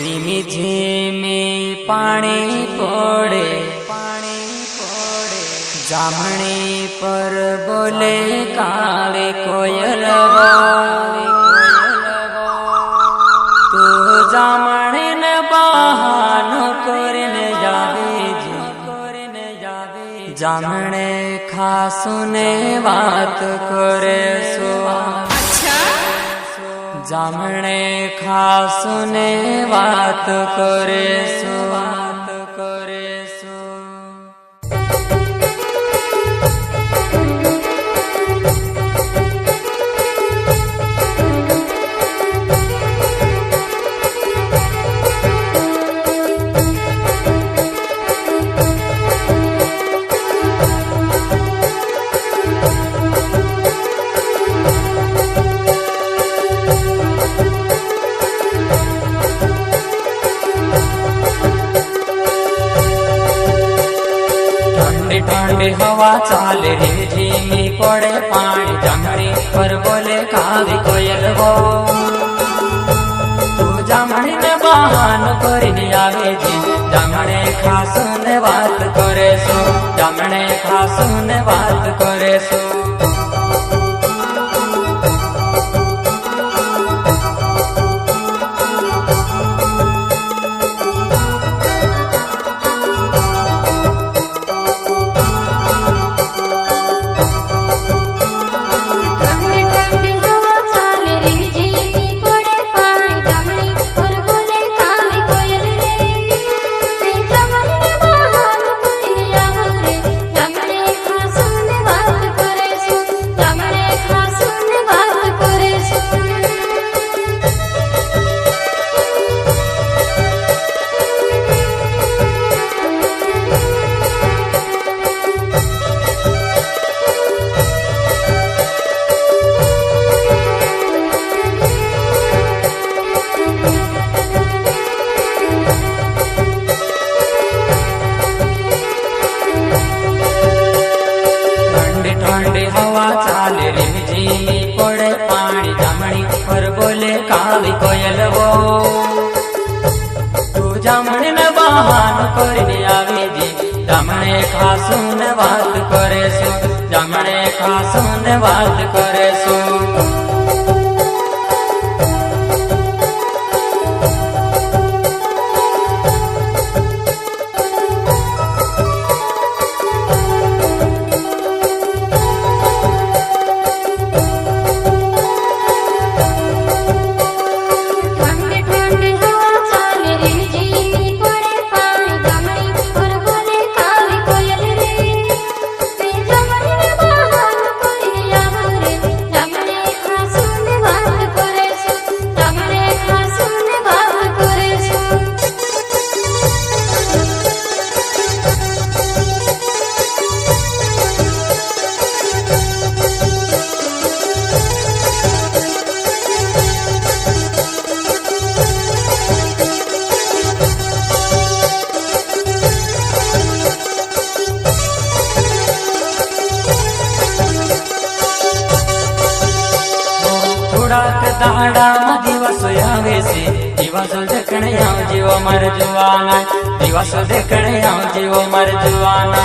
રીમી ઝીમે પાણી પડે જામણી પર બોલે કાવે કોયલવા તું જામણે ને બહાનો કરીને જાવે જામણે ખાસુને વાત કરે સો જામણે ખાસુને વાત કરે સો ठंडी हवा चाले रे झीमी पड़े पानी जामणी पर बोले कावी कोयल वो तू जामणी ने बहान करीने आवे जी जामणे खासूने बात करे सो जामणे खासूने बात करे सो ठंडी हवा चाले रे झीमी पड़े पानी जामणी पर बोले कावी कोयल वो तू जामणी ने बहान करीने आवे जी जामणे खासूने बात करे सो जामणे खासूने बात करे सो दाड़ा में दिवस आवे से दिवस देखने आव जीव मर जुआना दिवस देखने आव जीव मर जुआना